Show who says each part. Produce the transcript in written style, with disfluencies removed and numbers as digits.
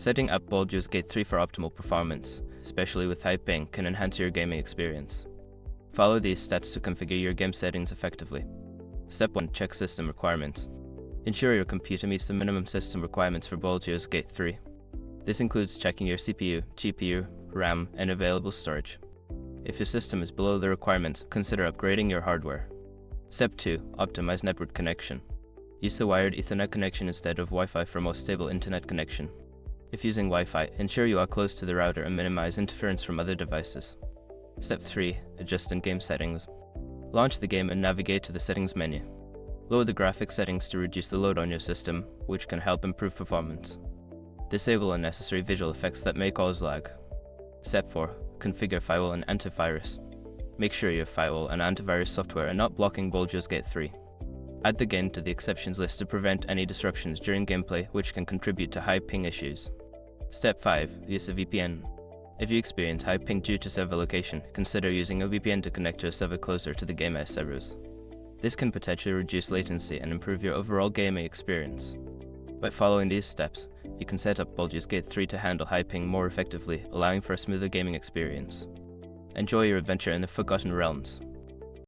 Speaker 1: Setting up Baldur's Gate 3 for optimal performance, especially with high ping, can enhance your gaming experience. Follow these steps to configure your game settings effectively. Step 1. Check system requirements. Ensure your computer meets the minimum system requirements for Baldur's Gate 3. This includes checking your CPU, GPU, RAM, and available storage. If your system is below the requirements, consider upgrading your hardware. Step 2. Optimize network connection. Use the wired Ethernet connection instead of Wi-Fi for most stable internet connection. If using Wi-Fi, ensure you are close to the router and minimize interference from other devices. Step 3. Adjust in-game settings. Launch the game and navigate to the settings menu. Lower the graphics settings to reduce the load on your system, which can help improve performance. Disable unnecessary visual effects that may cause lag. Step 4. Configure firewall and antivirus. Make sure your firewall and antivirus software are not blocking Baldur's Gate 3. Add the game to the exceptions list to prevent any disruptions during gameplay which can contribute to high ping issues. Step 5. Use a VPN. If you experience high ping due to server location, consider using a VPN to connect to a server closer to the game's servers. This can potentially reduce latency and improve your overall gaming experience. By following these steps, you can set up Baldur's Gate 3 to handle high ping more effectively, allowing for a smoother gaming experience. Enjoy your adventure in the Forgotten Realms.